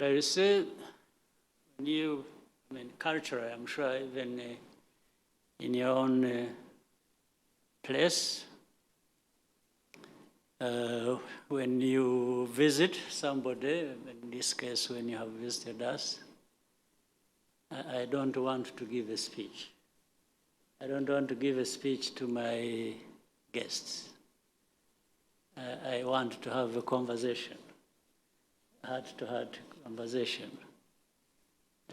But I will say, new, culture, I'm sure even in your own place, when you visit somebody, in this case, when you have visited us, I don't want to give a speech. I don't want to give a speech to my guests. I want to have a conversation, heart-to-heart conversation.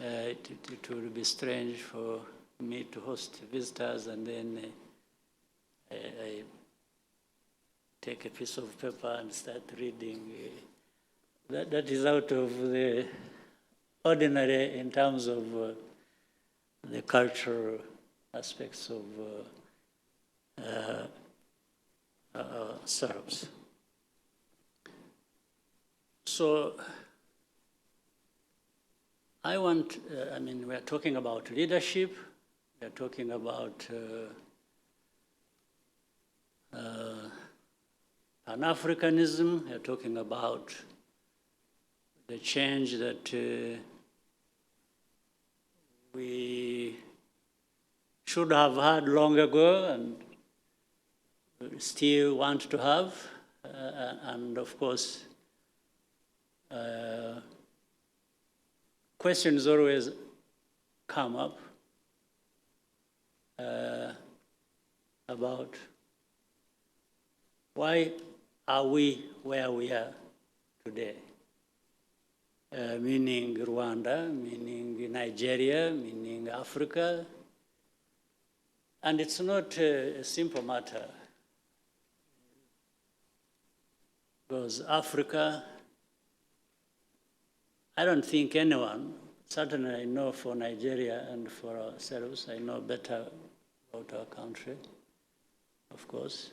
It would be strange for me to host visitors and then I take a piece of paper and start reading. That is out of the ordinary in terms of the cultural aspects of ourselves. So I want, we are talking about leadership, we are talking about Pan-Africanism, we are talking about the change that we should have had long ago and still want to have, and of course, questions always come up about why are we where we are today? Meaning Rwanda, meaning Nigeria, meaning Africa. And it's not a simple matter, because Africa, I don't think anyone, certainly I know for Nigeria and for ourselves, I know better about our country, of course.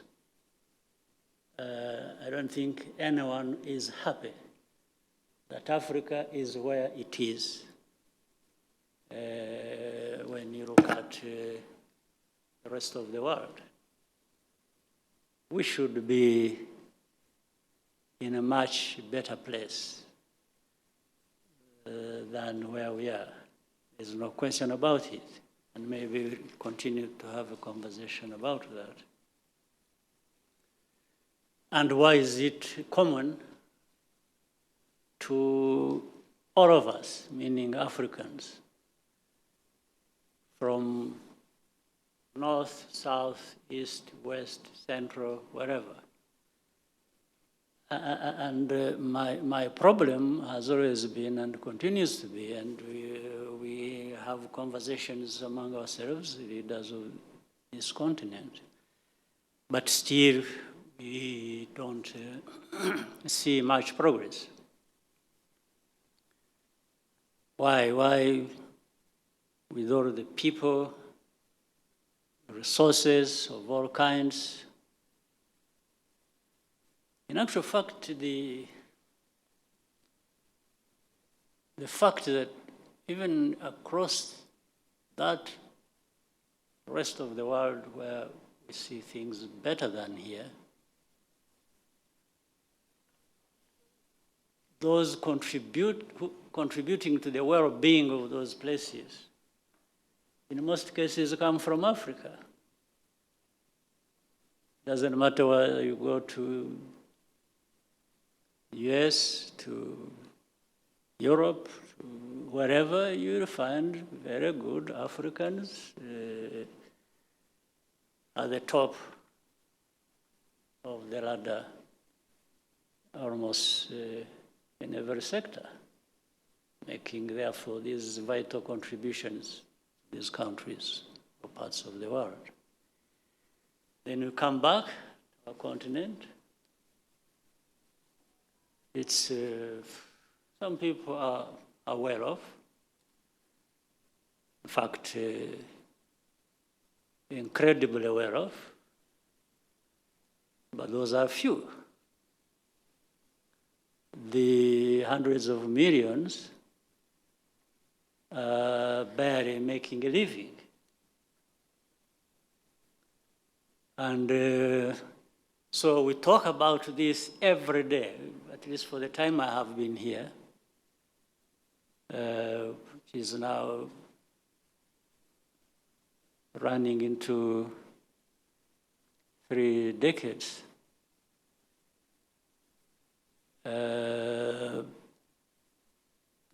I don't think anyone is happy that Africa is where it is when you look at the rest of the world. We should be in a much better place than where we are. There's no question about it. And maybe we'll continue to have a conversation about that. And why is it common to all of us, meaning Africans, from north, south, east, west, central, wherever? And my problem has always been and continues to be, and we have conversations among ourselves, leaders of this continent, but still we don't see much progress. Why, with all the people, resources of all kinds? In actual fact, the fact that even across that rest of the world where we see things better than here, those contributing to the well-being of those places, in most cases, come from Africa. Doesn't matter whether you go to US, to Europe, to wherever, you'll find very good Africans at the top of the ladder, almost in every sector, making, therefore, these vital contributions to these countries or parts of the world. Then we come back to our continent. It's, some people are well off. In fact, incredibly well off. But those are few. The hundreds of millions are barely making a living. And so we talk about this every day, at least for the time I have been here. which is now running into 3 decades. The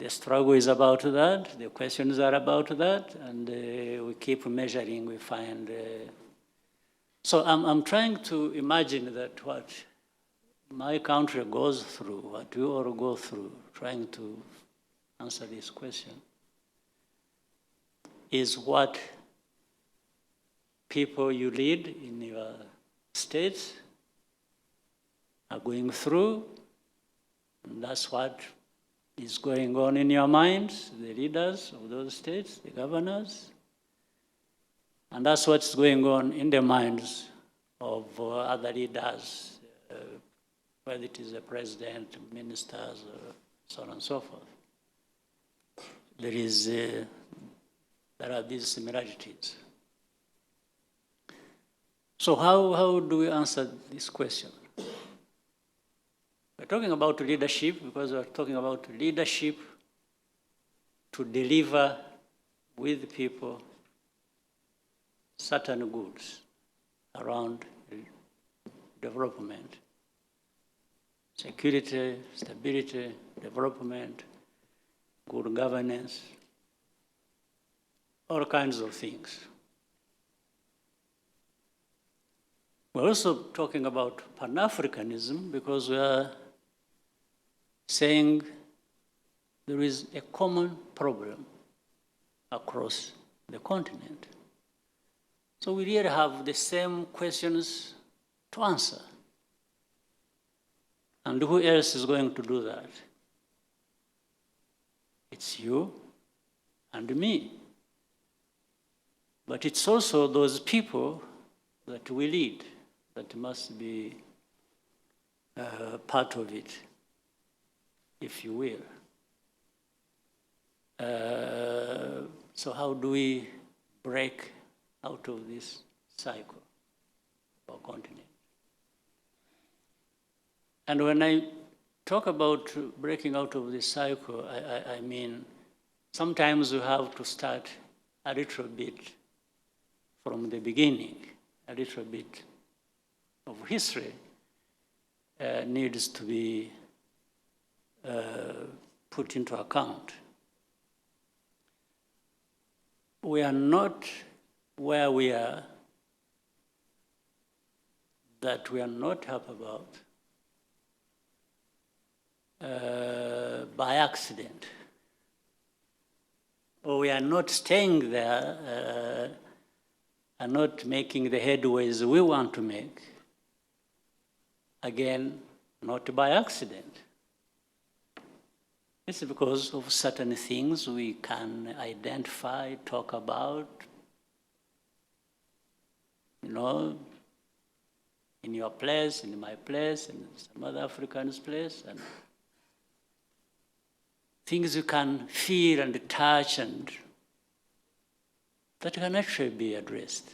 struggle is about that, the questions are about that, and we keep measuring, we find. So I'm trying to imagine that what my country goes through, what we all go through, trying to answer this question, is what people you lead in your states are going through. And that's what is going on in your minds, the leaders of those states, the governors. And that's what's going on in the minds of other leaders, whether it is the president, ministers, so on and so forth. There are these similarities. So how do we answer this question? We're talking about leadership because we're talking about leadership to deliver with people certain goods around development, security, stability, development, good governance, all kinds of things. We're also talking about Pan-Africanism because we are saying there is a common problem across the continent. So we really have the same questions to answer. And who else is going to do that? It's you and me. But it's also those people that we lead that must be part of it, if you will. So how do we break out of this cycle of our continent? And when I talk about breaking out of this cycle, I mean sometimes you have to start a little bit from the beginning, a little bit of history needs to be put into account. We are not where we are, that we are not happy about by accident. Or we are not staying there and not making the headways we want to make, again, not by accident. It's because of certain things we can identify, talk about, in your place, in my place, in some other African's place, and things you can feel and touch and that can actually be addressed.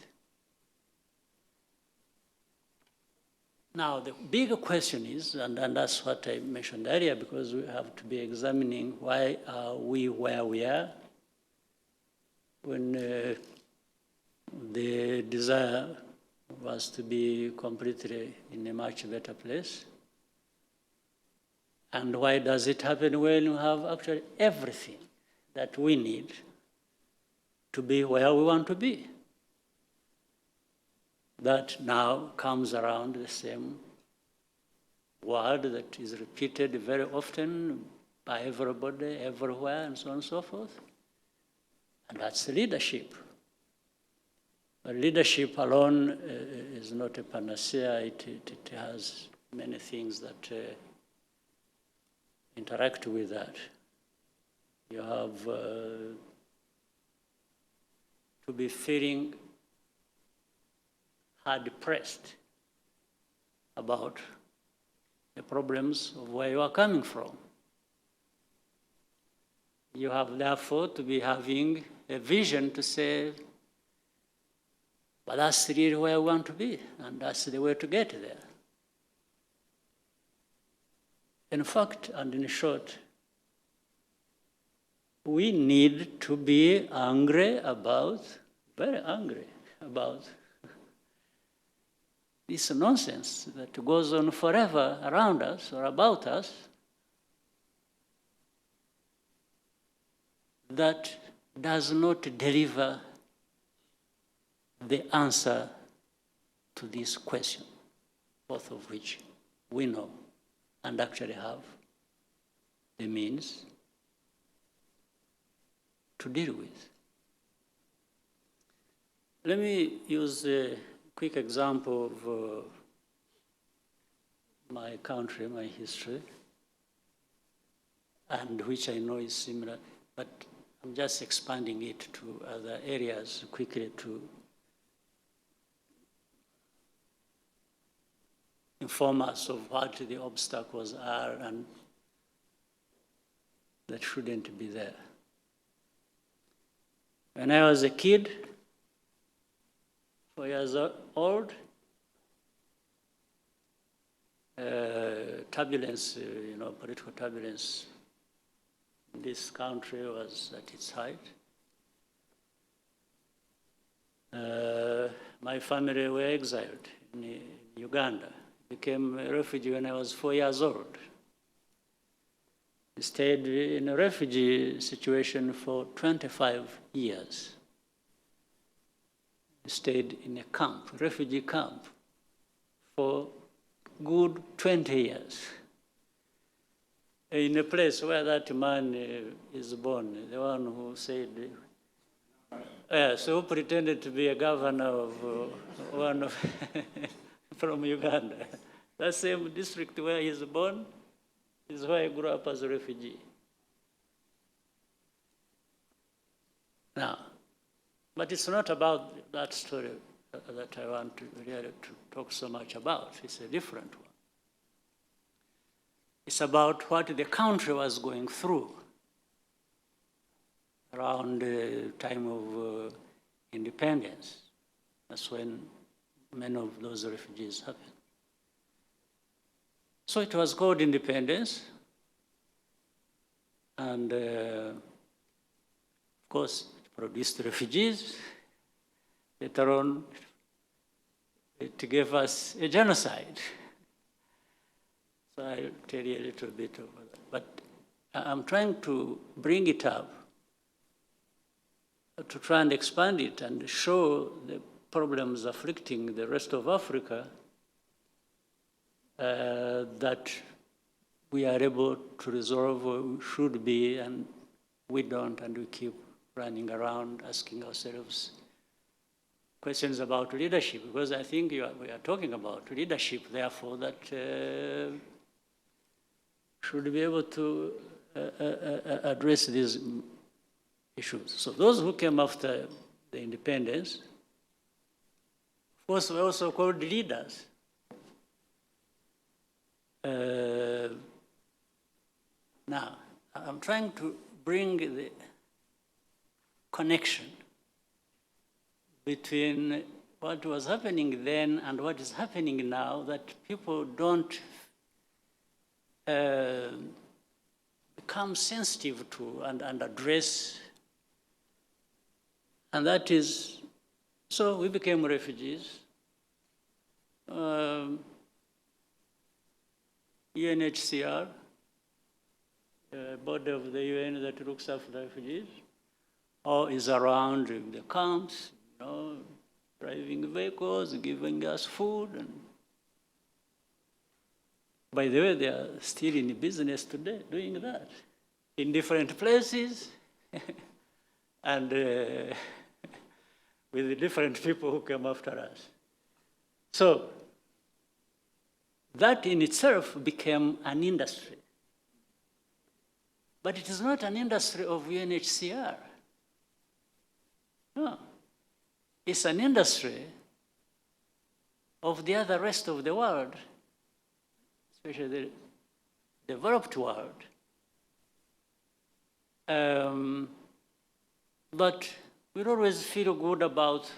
Now, the bigger question is, and that's what I mentioned earlier, because we have to be examining why are we where we are when the desire was to be completely in a much better place. And why does it happen when you have actually everything that we need to be where we want to be? That now comes around the same word that is repeated very often by everybody, everywhere, and so on and so forth. And that's leadership. But leadership alone is not a panacea. It has many things that interact with that. You have to be feeling hard-pressed about the problems of where you are coming from. You have therefore to be having a vision to say, but that's really where we want to be, and that's the way to get there. In fact, and in short, we need to be angry about, very angry about this nonsense that goes on forever around us or about us, that does not deliver the answer to this question, both of which we know and actually have the means to deal with. Let me use a quick example of my country, my history, and which I know is similar, but I'm just expanding it to other areas quickly to inform us of what the obstacles are and that shouldn't be there. When I was a kid, 4 years old, turbulence, political turbulence in this country was at its height. My family were exiled in Uganda. Became a refugee when I was 4 years old. I stayed in a refugee situation for 25 years. I stayed in a camp, refugee camp, for good 20 years. In a place where that man is born, the one who said, so pretended to be a governor of one of from Uganda. That same district where he's born is where I grew up as a refugee. Now, but it's not about that story that I want to really to talk so much about. It's a different one. It's about what the country was going through around the time of independence. That's when many of those refugees happened. So it was called independence. And of course, it produced refugees. Later on, it gave us a genocide. So I'll tell you a little bit about that. But I'm trying to bring it up to try and expand it and show the problems afflicting the rest of Africa that we are able to resolve, or we should be, and we don't, and we keep running around asking ourselves questions about leadership, because I think we are talking about leadership, therefore, that should be able to address these issues. So those who came after the independence, of course, were also called leaders. Now, I'm trying to bring the connection between what was happening then and what is happening now, that people don't become sensitive to and address. And that is, so we became refugees. UNHCR, body of the UN that looks after refugees, or is around the camps, driving vehicles, giving us food. And by the way, they are still in business today, doing that, in different places, and with the different people who came after us. So that in itself became an industry. But it is not an industry of UNHCR. No. It's an industry of the other rest of the world, especially the developed world. But we always feel good about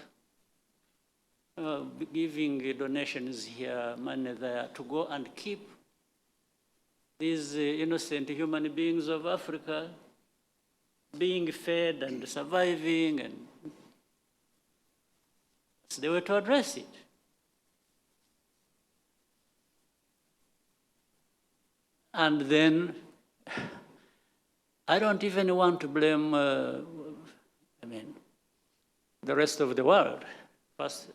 giving donations here, money there, to go and keep these innocent human beings of Africa being fed and surviving, and that's the way to address it. And then I don't even want to blame, the rest of the world. First,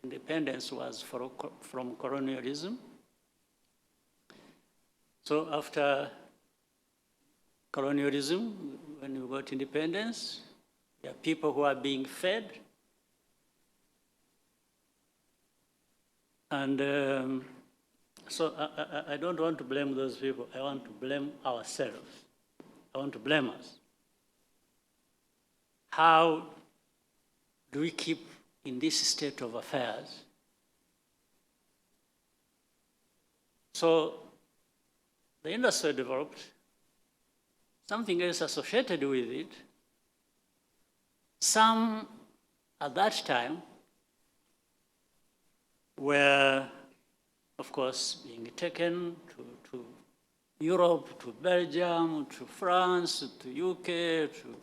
independence was from colonialism. So after colonialism, when we got independence, there are people who are being fed. And so I don't want to blame those people. I want to blame ourselves. I want to blame us. How do we keep in this state of affairs? So the industry developed, something else associated with it. Some at that time were, of course, being taken to Europe, to Belgium, to France, to UK, to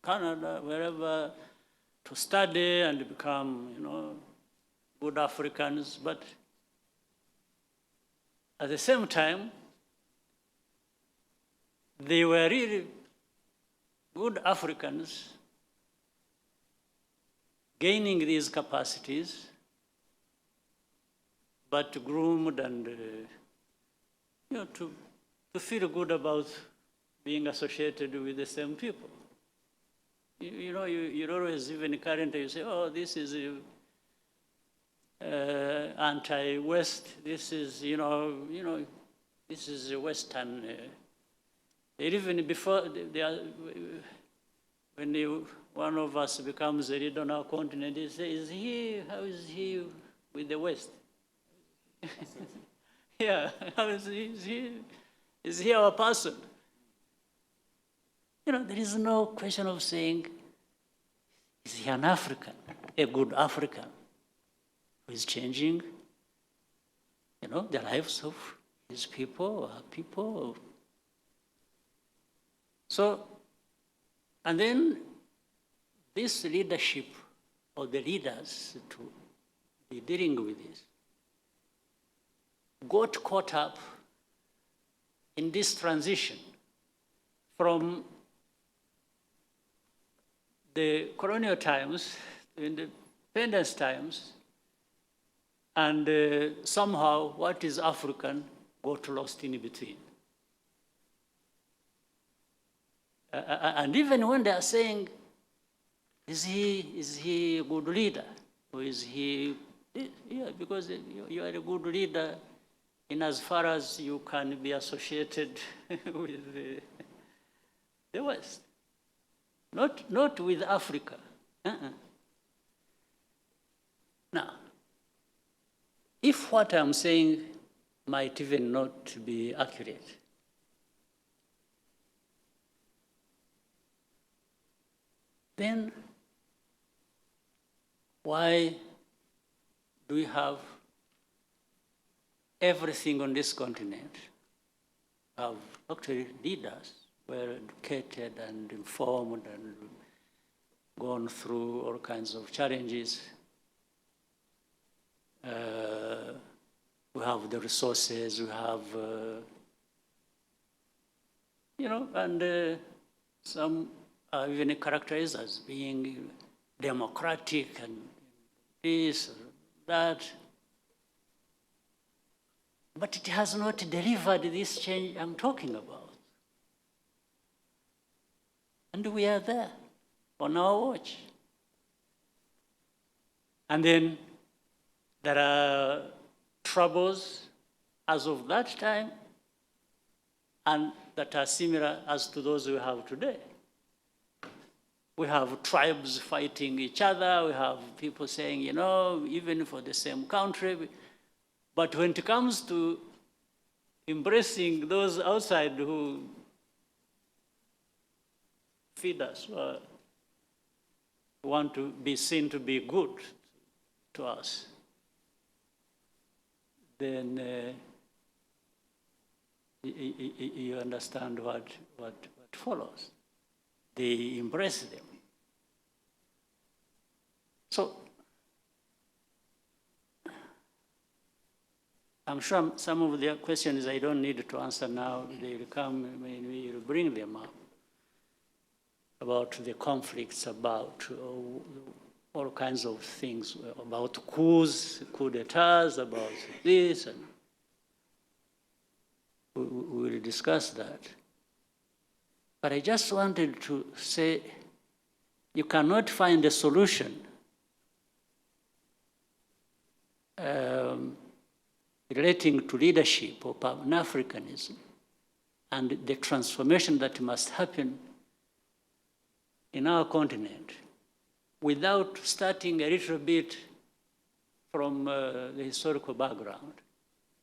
Canada, wherever, to study and become, good Africans. But at the same time, they were really good Africans gaining these capacities, but groomed and to feel good about being associated with the same people. You're always, even currently, you say, oh, this is anti-West. This is, this is a Western. Even before, when one of us becomes a leader on our continent, he says, how is he with the West? Yeah, how is he? Is he our person? There is no question of saying, is he an African, a good African, who is changing, the lives of his people, our people. So, and then this leadership, or the leaders to be dealing with this, got caught up in this transition from the colonial times, the independence times, and somehow what is African got lost in between. And even when they are saying, is he a good leader? Or is he, yeah, because you are a good leader in as far as you can be associated with the West. Not with Africa. Now, if what I'm saying might even not be accurate, then why do we have everything on this continent? Have actually leaders were educated and informed and gone through all kinds of challenges. We have the resources, we have, and some are even characterized as being democratic and this or that. But it has not delivered this change I'm talking about. And we are there on our watch. And then there are troubles as of that time and that are similar as to those we have today. We have tribes fighting each other. We have people saying, even for the same country. But when it comes to embracing those outside who feed us, want to be seen to be good to us, then you understand what follows. they embrace them. So I'm sure some of the questions I don't need to answer now. They will come when we will bring them up about the conflicts, about all kinds of things, about coups, coup d'etats, about this, and we will discuss that. But I just wanted to say, you cannot find a solution relating to leadership or Pan-Africanism and the transformation that must happen in our continent without starting a little bit from the historical background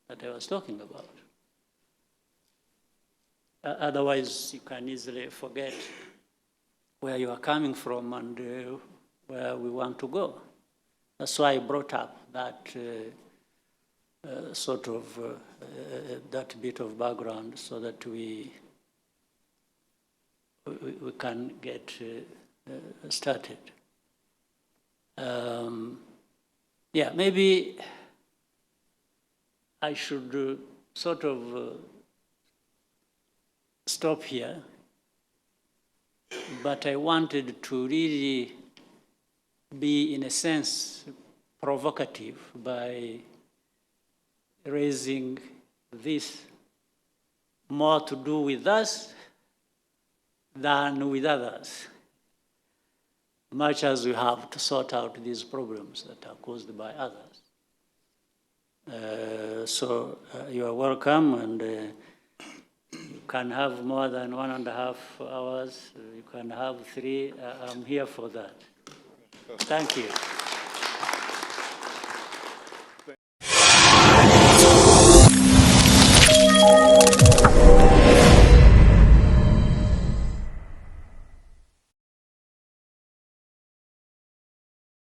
that I was talking about. Otherwise, you can easily forget where you are coming from and where we want to go. That's why I brought up that that bit of background so that we can get started. Yeah, maybe I should stop here, but I wanted to really be, in a sense, provocative by raising this more to do with us than with others, much as we have to sort out these problems that are caused by others. So you are welcome, and you can have more than 1.5 hours. You can have 3. I'm here for that. Thank you.